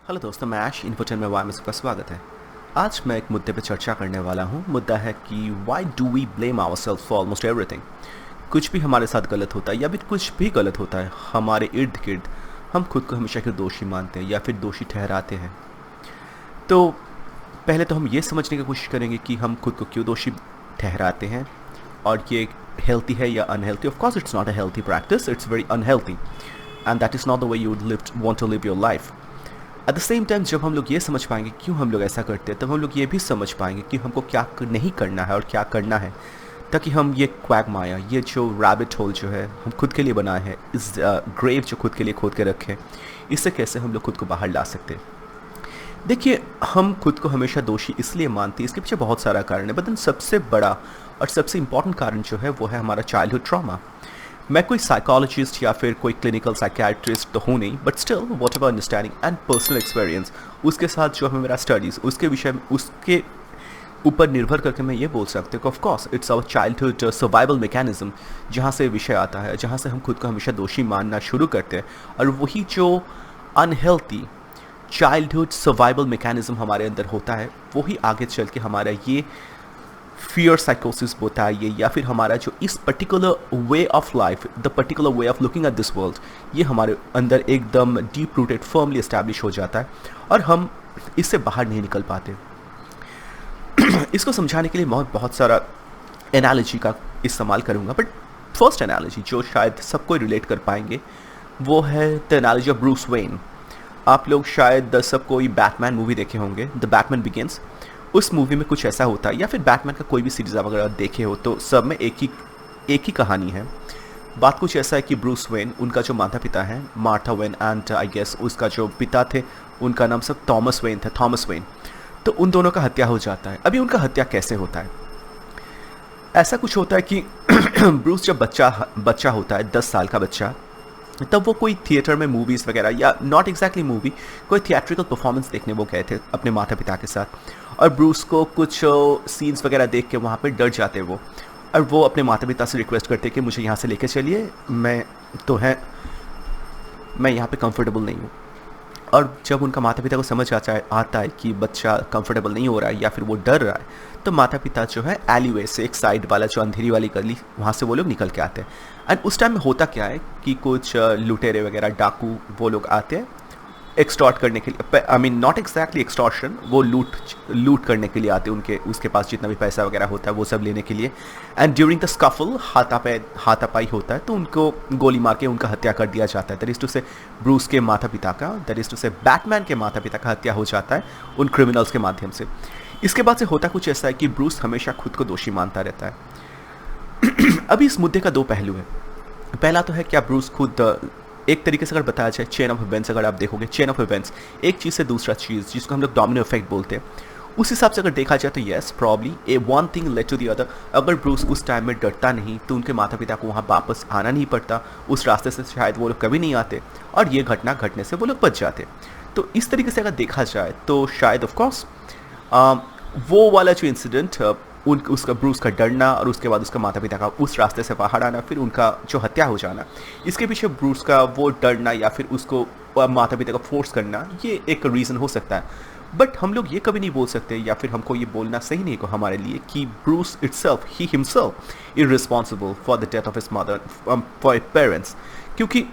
Hello दोस्तों, मैं ऐश infotain में वायरमेस का स्वागत है। आज मैं एक मुद्दे पर चर्चा करने वाला हूँ। मुद्दा है कि why do we blame ourself for almost everything. कुछ भी हमारे साथ गलत होता है या फिर कुछ भी गलत होता है हमारे इर्द गिर्द, हम खुद को हमेशा के दोषी मानते हैं या फिर दोषी ठहराते हैं। तो पहले तो हम ये समझने की कोशिश करेंगे कि हम खुद को क्यों दोषी ठहराते हैं और ये हेल्थी है या unhealthy. Of course it's not a healthy practice, it's very unhealthy and that is not the way you want to live your life. At the same time जब हम लोग ये समझ पाएंगे क्यों हम लोग ऐसा करते हैं, तब हम लोग ये भी समझ पाएंगे कि हमको क्या नहीं करना है और क्या करना है, ताकि हम ये क्वैग माया, ये जो रैबिट होल जो है हम खुद के लिए बनाए हैं, इस ग्रेव जो खुद के लिए खोद के रखे, इससे कैसे हम लोग खुद को बाहर ला सकते हैं। देखिए, हम खुद को हमेशा दोषी इसलिए मानते हैं, इसके पीछे बहुत सारा कारण है, बट सबसे बड़ा और सबसे इम्पॉर्टेंट कारण जो है वो है हमारा चाइल्डहुड ट्रॉमा। मैं कोई साइकोलॉजिस्ट या फिर कोई क्लिनिकल साइकियाट्रिस्ट तो हूँ नहीं, but still what ever understanding and personal experience, उसके साथ जो है मेरा स्टडीज़, उसके विषय में उसके ऊपर निर्भर करके मैं ये बोल सकते हैं कि of course it's our childhood survival mechanism, जहाँ से विषय आता है, जहाँ से हम खुद को हमेशा दोषी मानना शुरू करते हैं। और वही जो अनहेल्थी चाइल्डहुड सर्वाइवल मैकेनिज्म हमारे अंदर होता है, वही आगे चल के हमारा ये फियर साइकोसिस होता है ये, या फिर हमारा जो इस particular way of life, the particular way of looking at this world, ये हमारे अंदर एकदम डीप रूटेड फर्मली एस्टैब्लिश हो जाता है और हम इससे बाहर नहीं निकल पाते। इसको समझाने के लिए बहुत सारा एनालॉजी का इस्तेमाल करूँगा, बट फर्स्ट एनालॉजी जो शायद सबको रिलेट कर पाएंगे वो है the analogy of Bruce Wayne. आप लोग शायद सब कोई बैटमैन मूवी देखे होंगे, द बैटमैन बिगिंस। उस मूवी में कुछ ऐसा होता है, या फिर बैटमैन का कोई भी सीरीज अगर आप देखे हो तो सब में एक ही कहानी है। बात कुछ ऐसा है कि ब्रूस वेन, उनका जो माता पिता है Martha Wayne and I guess उसका जो पिता थे उनका नाम सब थॉमस वेन था, थॉमस वेन। तो उन दोनों का हत्या हो जाता है। अभी उनका हत्या कैसे होता है? ऐसा कुछ होता है कि ब्रूस जब बच्चा होता है, 10 साल का बच्चा, तब वो कोई थिएटर में मूवीज़ वगैरह, या नॉट एग्जैक्टली मूवी, कोई थिएट्रिकल परफॉर्मेंस देखने वो गए थे अपने माता पिता के साथ। और ब्रूस को कुछ सीन्स वगैरह देख के वहाँ पे डर जाते वो, और वो अपने माता पिता से रिक्वेस्ट करते कि मुझे यहाँ से लेके चलिए, मैं यहाँ पे कंफर्टेबल नहीं हूँ। और जब उनका माता पिता को समझ आता है कि बच्चा कंफर्टेबल नहीं हो रहा है या फिर वो डर रहा है, तो माता पिता जो है एलीवे से, एक साइड वाला जो अंधेरी वाली गली, वहाँ से वो लोग निकल के आते हैं। एंड उस टाइम में होता क्या है कि कुछ लुटेरे वगैरह, डाकू, वो लोग आते हैं एक्सटॉर्ट करने के लिए। I mean not exactly extortion, वो लूट करने के लिए आते हैं, उसके पास जितना भी पैसा वगैरह होता है वो सब लेने के लिए। एंड ड्यूरिंग द स्कफल हाथापाई होता है, तो उनको गोली मार के उनका हत्या कर दिया जाता है। दैट इज़ टू से ब्रूस के माता पिता का, दैट इज़ टू से बैटमैन के माता पिता का हत्या हो जाता है उन क्रिमिनल्स के माध्यम से। इसके बाद से होता कुछ ऐसा है कि ब्रूस हमेशा खुद को दोषी मानता रहता है। अभी इस मुद्दे का दो पहलू है। पहला तो है क्या ब्रूस खुद, एक तरीके से अगर बताया जाए चेन ऑफ इवेंट्स, अगर आप देखोगे चेन ऑफ इवेंट्स, एक चीज़ से दूसरा चीज़, जिसको हम लोग डोमिनो इफेक्ट बोलते हैं, उस हिसाब से अगर देखा जाए तो yes probably a one thing led to the other. अगर ब्रूस उस टाइम में डरता नहीं तो उनके माता पिता को वहाँ वापस आना नहीं पड़ता, उस रास्ते से शायद वो लोग कभी नहीं आते और ये घटना घटने से वो लोग बच जाते। तो इस तरीके से अगर देखा जाए तो शायद ऑफकोर्स वो वाला जो इंसिडेंट, उसका ब्रूस का डरना और उसके बाद उसका माता पिता का उस रास्ते से बाहर आना, फिर उनका जो हत्या हो जाना, इसके पीछे ब्रूस का वो डरना या फिर उसको माता पिता का फोर्स करना, ये एक रीज़न हो सकता है। बट हम लोग ये कभी नहीं बोल सकते, या फिर हमको ये बोलना सही नहीं है हमारे लिए, कि Bruce itself, he himself is responsible for the death of his mother, for parents. क्योंकि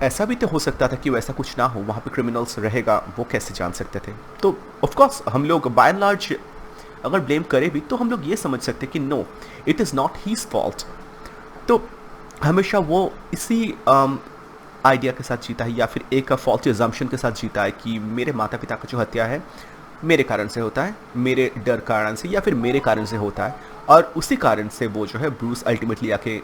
ऐसा भी तो हो सकता था कि वैसा कुछ ना हो, वहाँ पे क्रिमिनल्स रहेगा, वो कैसे जान सकते थे? तो ऑफकोर्स हम लोग बाय एंड लार्ज अगर ब्लेम करें भी तो हम लोग ये समझ सकते कि no, it is not his fault. तो हमेशा वो इसी आइडिया के साथ जीता है, या फिर एक फॉल्टी अजम्पशन के साथ जीता है कि मेरे माता पिता का जो हत्या है मेरे कारण से होता है, मेरे डर कारण से, या फिर मेरे कारण से होता है। और उसी कारण से वो जो है ब्रूस अल्टीमेटली आके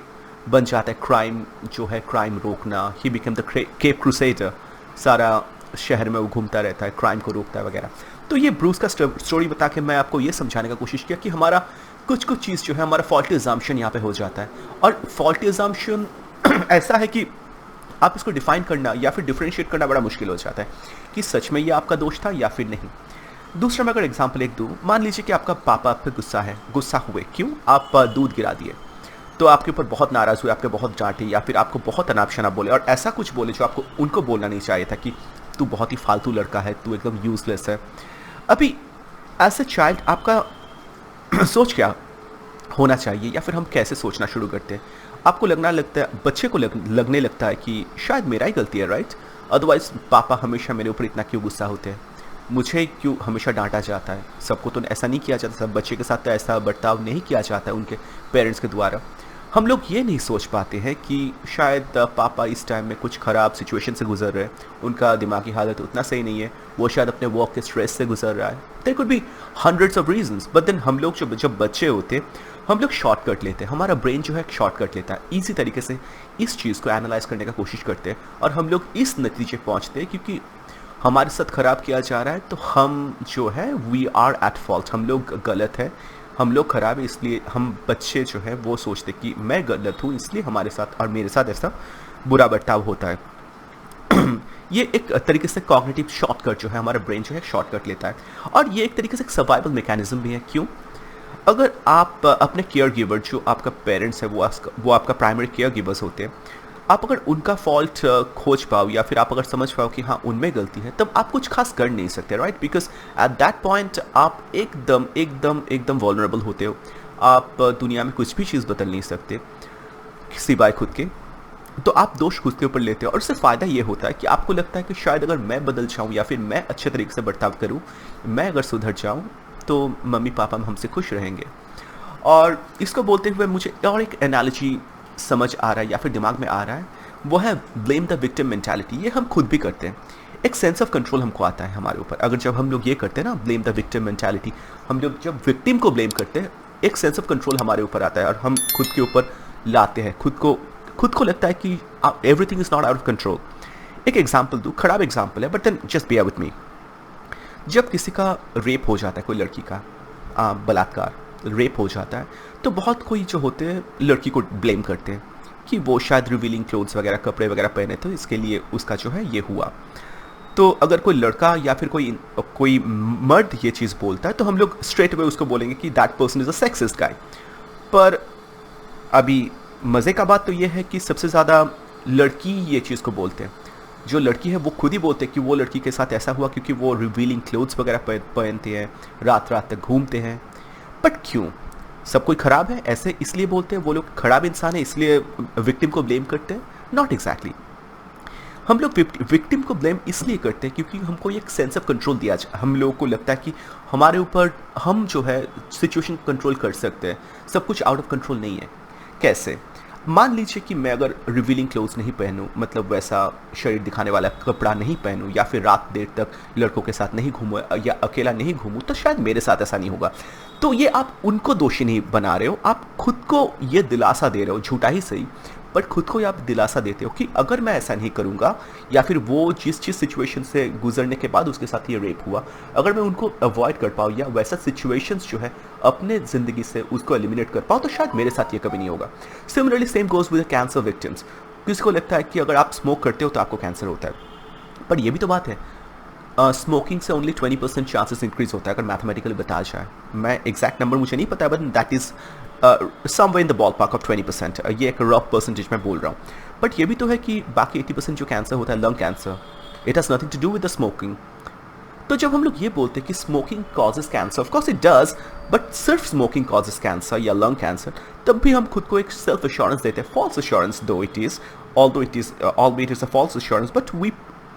बन जाता है क्राइम, जो है क्राइम रोकना। He become the cape crusader, सारा शहर में वो घूमता रहता है, क्राइम को रोकता है वगैरह। तो ये ब्रूस का स्टोरी बता के मैं आपको ये समझाने का कोशिश किया कि हमारा कुछ चीज़ जो है, हमारा फॉल्टी अजम्पशन यहाँ पे हो जाता है। और फॉल्टी अजम्पशन ऐसा है कि आप इसको डिफाइन करना या फिर डिफरेंशिएट करना बड़ा मुश्किल हो जाता है कि सच में ये आपका दोष था या फिर नहीं। दूसरा मैं अगर एग्जाम्पल एक दूँ, मान लीजिए कि आपका पापा आप पे गुस्सा हुए, क्यों? आप दूध गिरा दिए, तो आपके ऊपर बहुत नाराज़ हुए, आपके बहुत डांटे, या फिर आपको बहुत अनाप शनाप बोले और ऐसा कुछ बोले जो आपको उनको बोलना नहीं चाहिए था कि तू बहुत ही फालतू लड़का है, तू एकदम यूज़लेस है। अभी एज़ अ चाइल्ड आपका सोच क्या होना चाहिए, या फिर हम कैसे सोचना शुरू करते हैं? आपको लगता है, बच्चे को लगने लगता है कि शायद मेरा ही गलती है, राइट? अदरवाइज़ पापा हमेशा मेरे ऊपर इतना क्यों गुस्सा होते हैं? मुझे क्यों हमेशा डाँटा जाता है? सबको तो ऐसा नहीं किया जाता, सब बच्चे के साथ तो ऐसा बर्ताव नहीं किया जाता है उनके पेरेंट्स के द्वारा। हम लोग ये नहीं सोच पाते हैं कि शायद पापा इस टाइम में कुछ ख़राब सिचुएशन से गुज़र रहे हैं, उनका दिमागी हालत उतना सही नहीं है, वो शायद अपने वर्क के स्ट्रेस से गुज़र रहा है। There could be hundreds of reasons, but then हम लोग जब बच्चे होते हैं, हम लोग शॉर्टकट लेते हैं, हमारा ब्रेन जो है एक शॉर्टकट लेता है, ईज़ी तरीके से इस चीज़ को एनालाइज़ करने का कोशिश करते हैं, और हम लोग इस नतीजे पहुँचते हैं क्योंकि हमारे साथ ख़राब किया जा रहा है, तो हम जो है वी आर एट फॉल्ट, हम लोग गलत है, हम लोग ख़राब है, इसलिए हम बच्चे जो है वो सोचते कि मैं गलत हूँ, इसलिए हमारे साथ और मेरे साथ ऐसा बुरा बर्ताव होता है। ये एक तरीके से कॉग्निटिव शॉर्टकट जो है, हमारा ब्रेन जो है शॉर्टकट लेता है, और ये एक तरीके से एक सर्वाइवल मैकेनिज्म भी है। क्यों? अगर आप अपने केयर गिवर, जो आपका पेरेंट्स है, वो आपका प्राइमरी केयर गिवर्स होते हैं, आप अगर उनका फॉल्ट खोज पाओ, या फिर आप अगर समझ पाओ कि हाँ उनमें गलती है, तब आप कुछ खास कर नहीं सकते, right? Because at that point आप एकदम एकदम एकदम वल्नरेबल होते हो, आप दुनिया में कुछ भी चीज़ बदल नहीं सकते सिवाय खुद के। तो आप दोष खुद के ऊपर लेते हो, और उससे फ़ायदा ये होता है कि आपको लगता है कि शायद अगर मैं बदल जाऊँ, या फिर मैं अच्छे तरीके से बर्ताव करूँ, मैं अगर सुधर जाऊँ, तो मम्मी पापा हमसे खुश रहेंगे। और इसको बोलते हुए मुझे और एक एनालॉजी समझ आ रहा है, या फिर दिमाग में आ रहा है, वो है ब्लेम द विक्टिम मेंटालिटी। ये हम खुद भी करते हैं, एक सेंस ऑफ कंट्रोल हमको आता है हमारे ऊपर। अगर जब हम लोग ये करते हैं ना, ब्लेम द विक्टिम मेंटालिटी, हम लोग जब विक्टिम को ब्लेम करते हैं, एक सेंस ऑफ कंट्रोल हमारे ऊपर आता है, और हम खुद के ऊपर लाते हैं, खुद को लगता है कि everything is not out of control. एक एग्जाम्पल दूँ, खराब एग्जाम्पल है, but then just bear with me. जब किसी का रेप हो जाता है, कोई लड़की का बलात्कार रेप हो जाता है, तो बहुत कोई जो होते हैं लड़की को ब्लेम करते हैं कि वो शायद रिवीलिंग क्लोथ्स वगैरह, कपड़े वगैरह पहने, तो इसके लिए उसका जो है ये हुआ। तो अगर कोई लड़का या फिर कोई मर्द ये चीज़ बोलता है, तो हम लोग स्ट्रेट अवे उसको बोलेंगे कि that person is a sexist guy. पर अभी मज़े का बात तो ये है कि सबसे ज़्यादा लड़की ये चीज़ को बोलते हैं। जो लड़की है वो खुद ही बोलते हैं कि वो लड़की के साथ ऐसा हुआ क्योंकि वो रिवीलिंग क्लोथ्स वगैरह पहनते हैं, रात रात तक घूमते हैं। बट क्यों? सब कोई ख़राब है ऐसे इसलिए बोलते हैं, वो लोग ख़राब इंसान है इसलिए विक्टिम को ब्लेम करते हैं? Not exactly. हम लोग विक्टिम को ब्लेम इसलिए करते हैं क्योंकि हमको एक सेंस ऑफ कंट्रोल दिया जाए, हम लोगों को लगता है कि हमारे ऊपर हम जो है सिचुएशन कंट्रोल कर सकते हैं, सब कुछ आउट ऑफ कंट्रोल नहीं है। कैसे? मान लीजिए कि मैं अगर रिवीलिंग क्लोथ्स नहीं पहनूं, मतलब वैसा शरीर दिखाने वाला कपड़ा नहीं पहनूं, या फिर रात देर तक लड़कों के साथ नहीं घूमूं या अकेला नहीं घूमूं, तो शायद मेरे साथ ऐसा नहीं होगा। तो ये आप उनको दोषी नहीं बना रहे हो, आप खुद को ये दिलासा दे रहे हो, झूठा ही सही, बट खुद को आप दिलासा देते हो कि अगर मैं ऐसा नहीं करूँगा, या फिर वो जिस सिचुएशन से गुजरने के बाद उसके साथ ये रेप हुआ, अगर मैं उनको अवॉइड कर पाऊँ या वैसा सिचुएशंस जो है अपने ज़िंदगी से उसको एलिमिनेट कर पाऊँ, तो शायद मेरे साथ ये कभी नहीं होगा। Similarly same goes with cancer victims. किसी को लगता है कि अगर आप स्मोक करते हो तो आपको कैंसर होता है, पर ये भी तो बात है, स्मोकिंग से ओनली 20% चांसेस इंक्रीज होता है अगर मैथमेटिकली बताया जाए। मैं एग्जैक्ट नंबर मुझे नहीं पता है, but that is somewhere in the ball park of 20%। ये एक रफ परसेंटेज मैं बोल रहा हूँ। बट ये भी तो है कि बाकी 80% जो कैंसर होता है, lung cancer, it has nothing to do with the smoking. तो जब हम लोग ये बोलते हैं कि smoking causes cancer, of course it does, but सिर्फ स्मोकिंग कॉजेज कैंसर या लंग कैंसर, तब भी हम खुद को एक सेल्फ एश्योरेंस देते हैं, फॉल्स एश्योरेंस दो it is, although it is a false assurance, but we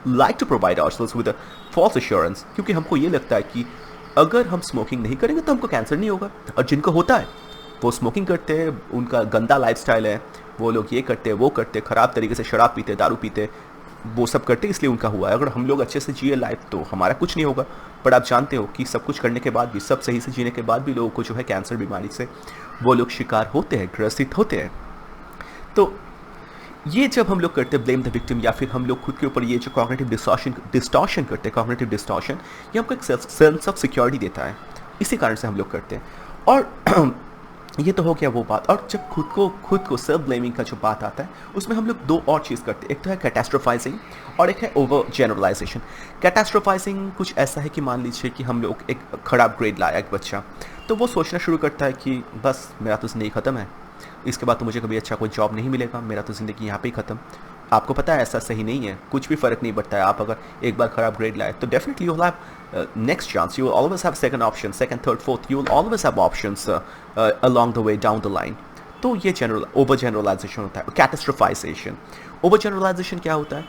like to provide ourselves with a false assurance, क्योंकि हमको ये लगता है कि अगर हम स्मोकिंग नहीं करेंगे तो हमको कैंसर नहीं होगा। और जिनको होता है वो स्मोकिंग करते हैं, उनका गंदा लाइफस्टाइल है, वो लोग ये करते हैं वो करते हैं, ख़राब तरीके से शराब पीते, दारू पीते, वो सब करते हैं, इसलिए उनका हुआ है। अगर हम लोग अच्छे से जिए लाइफ तो हमारा कुछ नहीं होगा। पर आप जानते हो कि सब कुछ करने के बाद भी, सब सही से जीने के बाद भी लोगों को जो है कैंसर बीमारी से वो लोग शिकार होते हैं, ग्रसित होते हैं। तो ये जब हम लोग करते हैं ब्लेम द विक्टिम, या फिर हम लोग खुद के ऊपर ये जो कॉग्निटिव डिस्टॉर्शन करते हैं, कॉग्निटिव डिस्टॉर्शन, ये हमको एक सेंस ऑफ सिक्योरिटी देता है, इसी कारण से हम लोग करते हैं। और ये तो हो गया वो बात। और जब खुद को सेल्फ ब्लेमिंग का जो बात आता है, उसमें हम लोग दो और चीज़ करते हैं, एक तो है कैटास्ट्रोफाइजिंग और एक है ओवर जनरलाइजेशन। कैटास्ट्रोफाइजिंग कुछ ऐसा है कि मान लीजिए कि हम लोग एक खराब ग्रेड लाया एक बच्चा, तो वो सोचना शुरू करता है कि बस मेरा तो ज़िंदगी ख़त्म है, इसके बाद तो मुझे कभी अच्छा कोई जॉब नहीं मिलेगा, मेरा तो ज़िंदगी यहाँ पे ही ख़त्म। आपको पता है ऐसा सही नहीं है, कुछ भी फ़र्क नहीं पड़ता है। आप अगर एक बार खराब ग्रेड लाए तो definitely you will have next chance, you will always have second option, second, third, fourth, you will always have options along the way down the line. तो ये ओवर जनरलाइजेशन होता है। कैटास्ट्रोफाइजेशन, ओवर जनरलाइजेशन क्या होता है?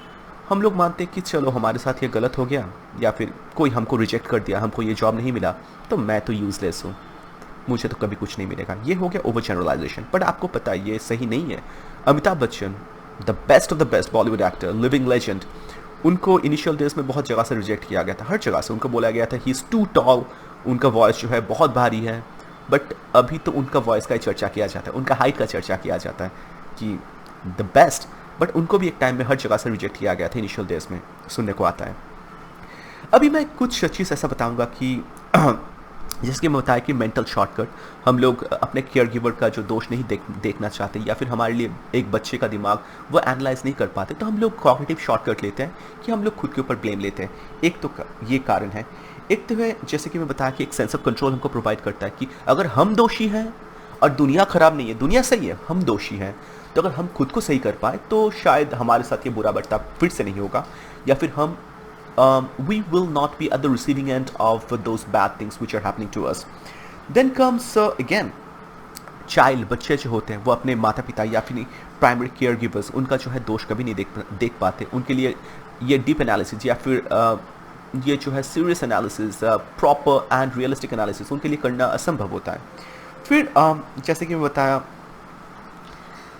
हम लोग मानते हैं कि चलो हमारे साथ ये गलत हो गया, या फिर कोई हमको रिजेक्ट कर दिया, हमको ये जॉब नहीं मिला, तो मैं तो यूज़लेस हूँ, मुझे तो कभी कुछ नहीं मिलेगा। ये हो गया ओवर जनरलाइजेशन। बट आपको पता है ये सही नहीं है। Amitabh Bachchan, the best of the best Bollywood actor, living legend, उनको इनिशियल डेज में बहुत जगह से रिजेक्ट किया गया था। हर जगह से उनको बोला गया था ही इज़ टू टॉल, उनका वॉइस जो है बहुत भारी है। बट अभी तो उनका वॉइस का ही चर्चा किया जाता है, उनका हाइट का चर्चा किया जाता है कि द बेस्ट। बट उनको भी एक टाइम में हर जगह से रिजेक्ट किया गया था इनिशियल डेज में, सुनने को आता है। अभी मैं कुछ चीज़ ऐसा बताऊंगा कि जैसे कि मैं बताया कि मेंटल शॉर्टकट, हम लोग अपने केयर गिवर का जो दोष नहीं देखना चाहते, या फिर हमारे लिए एक बच्चे का दिमाग वो एनालाइज नहीं कर पाते, तो हम लोग कॉग्निटिव शॉर्टकट लेते हैं कि हम लोग खुद के ऊपर ब्लेम लेते हैं। एक तो ये कारण है। एक तो है जैसे कि मैं बताया कि एक सेंस ऑफ कंट्रोल हमको प्रोवाइड करता है कि अगर हम दोषी हैं और दुनिया खराब नहीं है, दुनिया सही है, हम दोषी हैं, तो अगर हम खुद को सही कर पाए तो शायद हमारे साथ ये बुरा बर्ताव फिर से नहीं होगा, या फिर हम we will not be at the receiving end of those bad things which are happening to us. Then comes again child, बच्चे जो होते हैं वो अपने माता पिता या फिर प्राइमरी केयर गिवर्स उनका जो है दोष कभी नहीं देख पाते। उनके लिए ये डीप एनालिसिस या फिर ये जो है serious analysis, proper and realistic analysis उनके लिए करना असंभव होता है। फिर जैसे कि मैं बताया,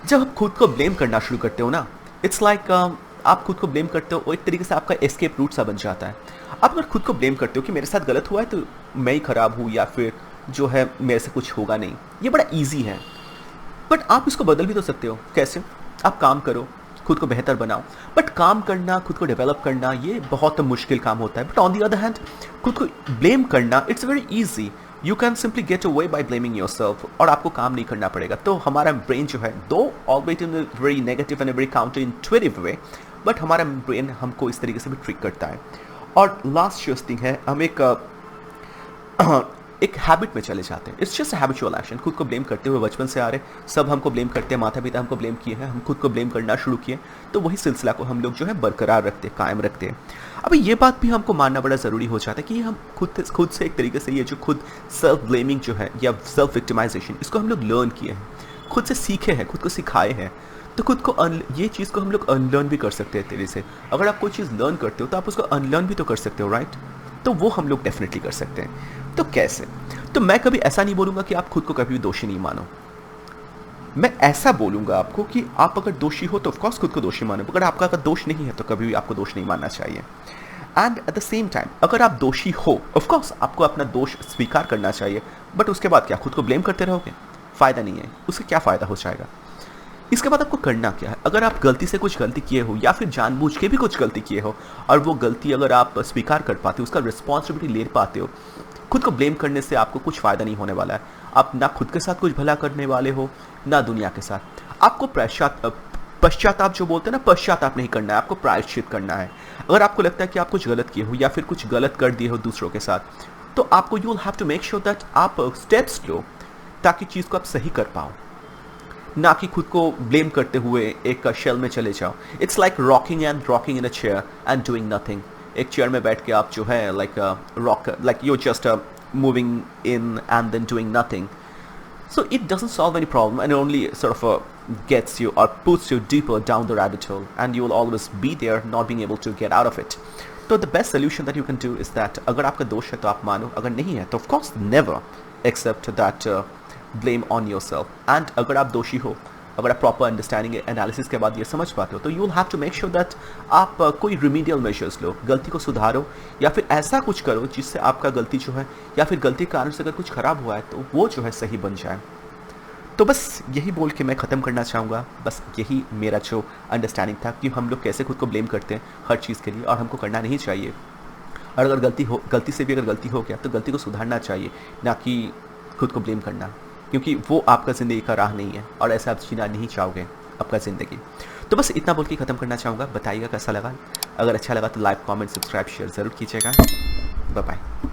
जब आप खुद को ब्लेम करना शुरू करते हो ना, इट्स लाइक आप खुद को ब्लेम करते हो, एक तरीके से आपका एस्केप रूट सा बन जाता है। आप अगर खुद को ब्लेम करते हो कि मेरे साथ गलत हुआ है तो मैं ही खराब हूँ, या फिर जो है मेरे से कुछ होगा नहीं, ये बड़ा ईजी है। बट आप इसको बदल भी तो सकते हो। कैसे? आप काम करो, खुद को बेहतर बनाओ। बट काम करना, खुद को डेवलप करना, ये बहुत मुश्किल काम होता है। But on the other hand, खुद को ब्लेम करना, it's very easy. You can simply get away by blaming your self, और आपको काम नहीं करना पड़ेगा। तो हमारा ब्रेन जो है, दो always in very negative and very counter intuitive way, but हमारा ब्रेन हमको इस तरीके से भी ट्रिक करता है। और लास्ट जो थिंग है, हम एक हैबिट में चले जाते हैं। It's just habitual action. खुद को ब्लेम करते हुए बचपन से आ रहे, सब हमको ब्लेम करते हैं, माता पिता हमको ब्लेम किए हैं, हम खुद को ब्लेम करना शुरू किए, तो वही सिलसिला को हम लोग जो है बरकरार रखते हैं, कायम रखते हैं। अब ये बात भी हमको मानना बड़ा ज़रूरी हो जाता है कि हम खुद से एक तरीके से ये जो खुद सेल्फ ब्लेमिंग जो है या सेल्फ विक्टिमाइजेशन, इसको हम लोग लर्न किए हैं, खुद से सीखे हैं, खुद को सिखाए हैं। तो खुद को ये चीज़ को हम लोग अनलर्न भी कर सकते हैं तेरे से। अगर आप कोई चीज़ लर्न करते हो तो आप उसको अनलर्न भी तो कर सकते हो, राइट? तो वो हम लोग डेफिनेटली कर सकते हैं। तो कैसे? तो मैं कभी ऐसा नहीं बोलूँगा कि आप खुद को कभी भी दोषी नहीं मानो। मैं ऐसा बोलूँगा आपको कि आप अगर दोषी हो तो ऑफकोर्स खुद को दोषी मानो, अगर आपका अगर दोष नहीं है तो कभी भी आपको दोष नहीं मानना चाहिए। And eight the same time, अगर आप दोषी हो, ऑफकोर्स आपको अपना दोष स्वीकार करना चाहिए। बट उसके बाद क्या खुद को ब्लेम करते रहोगे? फ़ायदा नहीं है। उससे क्या फ़ायदा हो जाएगा? इसके बाद आपको करना क्या है? अगर आप गलती से कुछ गलती किए हो या फिर जानबूझ के भी कुछ गलती किए हो, और वो गलती अगर आप स्वीकार कर पाते हो, उसका रिस्पॉन्सिबिलिटी ले पाते हो, खुद को ब्लेम करने से आपको कुछ फ़ायदा नहीं होने वाला है। आप ना खुद के साथ कुछ भला करने वाले हो, ना दुनिया के साथ। आपको पश्चाताप जो बोलते हैं ना, पश्चाताप नहीं करना है, आपको प्रायश्चित करना है। अगर आपको लगता है कि आप कुछ गलत किए हो या फिर कुछ गलत कर दिए हो दूसरों के साथ, तो आपको you will have to make sure that आप स्टेप्स लो ताकि चीज़ को आप सही कर पाओ, ना कि खुद को ब्लेम करते हुए एक शेल में चले जाओ। It's like rocking in a chair and doing nothing. एक चेयर में बैठ के आप जो है like you just moving in and then doing nothing. So it doesn't solve any problem, and only sort of gets you or puts you deeper down the rabbit hole, and you will always be there not being able to get out of it. So the best solution that you can do is that अगर आपका दोष है तो आप मानो, अगर नहीं है तो of course never accept that blame on yourself. And अगर आप दोषी हो, अगर आप प्रॉपर अंडरस्टैंडिंग एनालिसिस के बाद ये समझ पाते हो, तो you will have to make sure that आप कोई रिमीडियल मेजर्स लो, गलती को सुधारो, या फिर ऐसा कुछ करो जिससे आपका गलती जो है या फिर गलती के कारण से अगर कुछ ख़राब हुआ है तो वो जो है सही बन जाए। तो बस यही बोल के मैं ख़त्म करना चाहूँगा। बस यही मेरा जो अंडरस्टैंडिंग था कि हम लोग कैसे खुद को ब्लेम करते हैं हर चीज़ के लिए, और हमको करना नहीं चाहिए। और अगर गलती से भी अगर गलती हो गया तो गलती को सुधारना चाहिए, ना कि खुद को ब्लेम करना, क्योंकि वो आपका ज़िंदगी का राह नहीं है और ऐसा आप जीना नहीं चाहोगे आपका ज़िंदगी। तो बस इतना बोल के ख़त्म करना चाहूँगा। बताइएगा कैसा लगा। अगर अच्छा लगा तो लाइक, कमेंट, सब्सक्राइब, शेयर ज़रूर कीजिएगा। Bye bye.